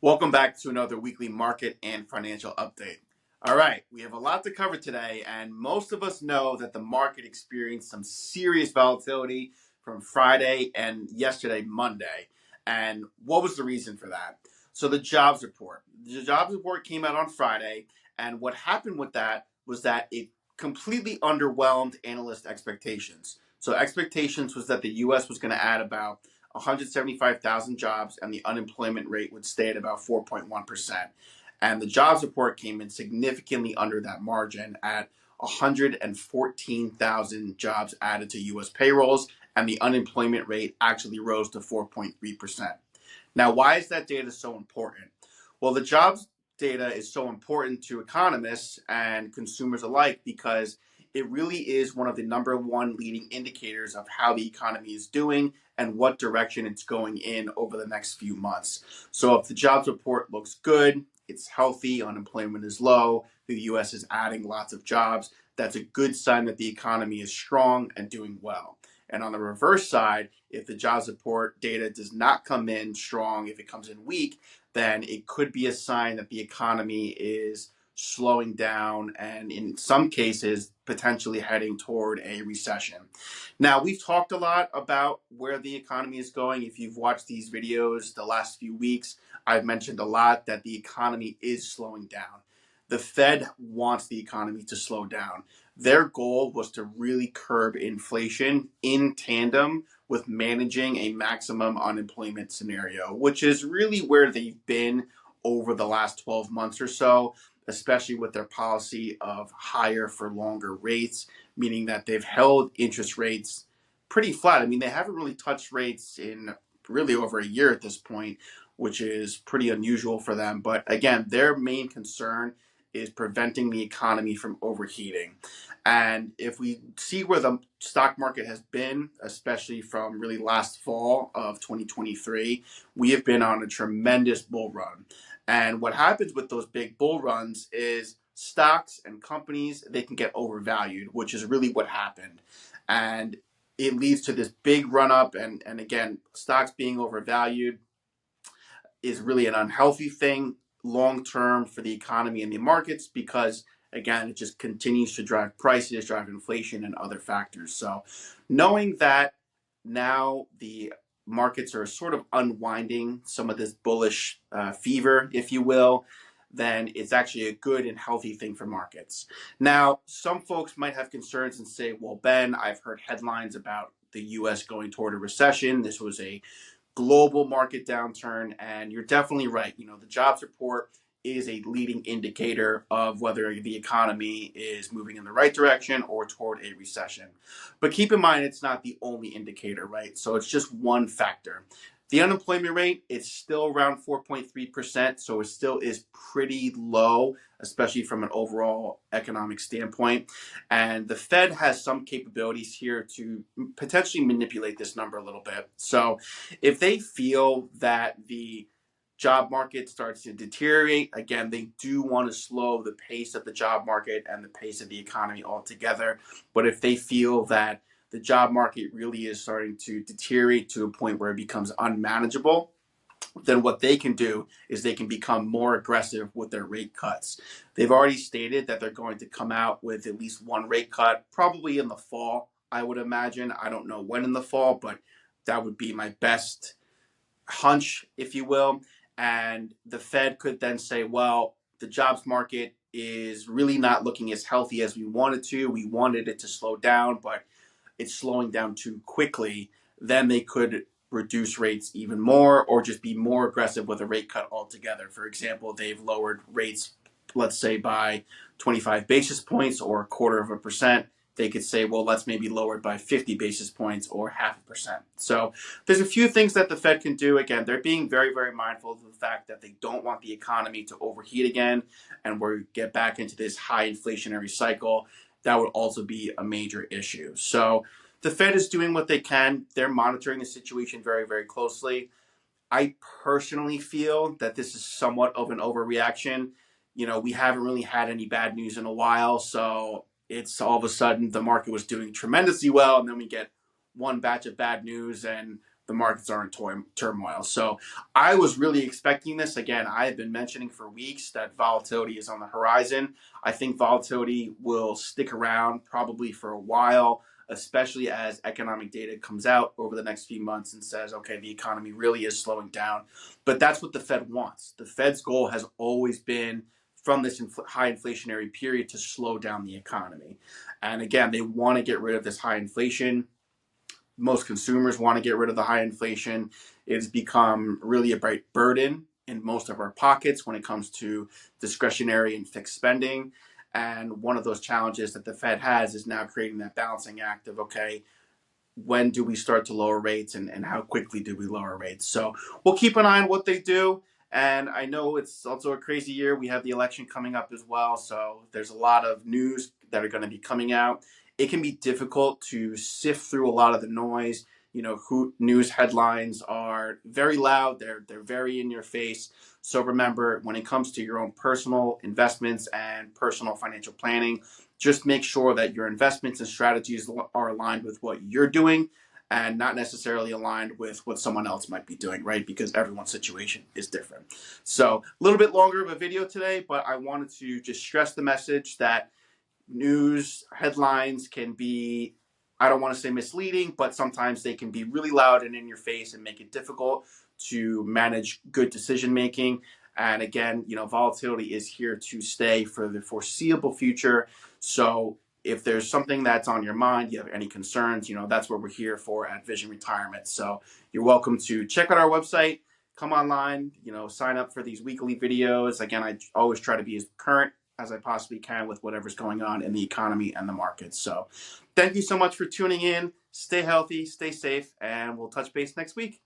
Welcome back to another weekly market and financial update. All right, we have a lot to cover today, and most of us know that the market experienced some serious volatility from Friday and yesterday, Monday. And what was the reason for that? So, the jobs report. The jobs report came out on Friday, and what happened with that was that it completely underwhelmed analyst expectations. So, expectations was that the US was going to add about 175,000 jobs, and the unemployment rate would stay at about 4.1%. And the jobs report came in significantly under that margin at 114,000 jobs added to US payrolls, and the unemployment rate actually rose to 4.3%. Now, why is that data so important? Well, the jobs data is so important to economists and consumers alike because it really is one of the number one leading indicators of how the economy is doing and what direction it's going in over the next few months. So if the jobs report looks good, it's healthy, unemployment is low, the US is adding lots of jobs, that's a good sign that the economy is strong and doing well. And on the reverse side, if the jobs report data does not come in strong, if it comes in weak, then it could be a sign that the economy is slowing down and in some cases potentially heading toward a recession. Now, we've talked a lot about where the economy is going. If you've watched these videos the last few weeks, I've mentioned a lot that the economy is slowing down. The Fed wants the economy to slow down. Their goal was to really curb inflation in tandem with managing a maximum unemployment scenario, which is really where they've been over the last 12 months or so, especially with their policy of higher for longer rates, meaning that they've held interest rates pretty flat. I mean, they haven't really touched rates in really over a year at this point, which is pretty unusual for them. But again, their main concern is preventing the economy from overheating. And if we see where the stock market has been, especially from really last fall of 2023, we have been on a tremendous bull run. And what happens with those big bull runs is stocks and companies, they can get overvalued, which is really what happened. And it leads to this big run up. And again, stocks being overvalued is really an unhealthy thing long term for the economy and the markets because again it just continues to drive prices, drive inflation and other factors. So knowing that now the markets are sort of unwinding some of this bullish fever, if you will, then it's actually a good and healthy thing for markets. Now, some folks might have concerns and say, well, Ben, I've heard headlines about the US going toward a recession. This was a global market downturn, and you're definitely right. You know, the jobs report is a leading indicator of whether the economy is moving in the right direction or toward a recession. But keep in mind, it's not the only indicator, right? So it's just one factor. The unemployment rate is still around 4.3%, so it still is pretty low, especially from an overall economic standpoint. And the Fed has some capabilities here to potentially manipulate this number a little bit. So if they feel that the job market starts to deteriorate, again, they do want to slow the pace of the job market and the pace of the economy altogether. But if they feel that the job market really is starting to deteriorate to a point where it becomes unmanageable, then what they can do is they can become more aggressive with their rate cuts. They've already stated that they're going to come out with at least one rate cut, probably in the fall, I would imagine. I don't know when in the fall, but that would be my best hunch, if you will. And the Fed could then say, well, the jobs market is really not looking as healthy as we wanted to. We wanted it to slow down, but it's slowing down too quickly. Then they could reduce rates even more or just be more aggressive with a rate cut altogether. For example, they've lowered rates, let's say by 25 basis points or a quarter of a percent. They could say, well, let's maybe lower it by 50 basis points or 0.5%. So there's a few things that the Fed can do. Again, they're being very, very mindful of the fact that they don't want the economy to overheat again and we get back into this high inflationary cycle. That would also be a major issue. So the Fed is doing what they can. They're monitoring the situation very, very closely. I personally feel that this is somewhat of an overreaction. You know, we haven't really had any bad news in a while, so it's all of a sudden the market was doing tremendously well, and then we get one batch of bad news, and the markets are in turmoil. So I was really expecting this. Again, I have been mentioning for weeks that volatility is on the horizon. I think volatility will stick around probably for a while, especially as economic data comes out over the next few months and says, okay, the economy really is slowing down. But that's what the Fed wants. The Fed's goal has always been from this high inflationary period to slow down the economy. And again, they want to get rid of this high inflation. Most consumers want to get rid of the high inflation. It's become really a bright burden in most of our pockets when it comes to discretionary and fixed spending. And one of those challenges that the Fed has is now creating that balancing act of, okay, when do we start to lower rates and how quickly do we lower rates? So we'll keep an eye on what they do. And I know it's also a crazy year. We have the election coming up as well. So there's a lot of news that are going to be coming out. It can be difficult to sift through a lot of the noise. News headlines are very loud. They're very in your face. So remember, when it comes to your own personal investments and personal financial planning, just make sure that your investments and strategies are aligned with what you're doing and not necessarily aligned with what someone else might be doing, right? Because everyone's situation is different. So a little bit longer of a video today, but I wanted to just stress the message that news headlines can be, I don't want to say misleading, but sometimes they can be really loud and in your face and make it difficult to manage good decision making. And again, volatility is here to stay for the foreseeable future. So if there's something that's on your mind, you have any concerns, that's what we're here for at Vision Retirement. So you're welcome to check out our website, come online, sign up for these weekly videos. Again, I always try to be as current as I possibly can with whatever's going on in the economy and the markets. So thank you so much for tuning in. Stay healthy, stay safe, and we'll touch base next week.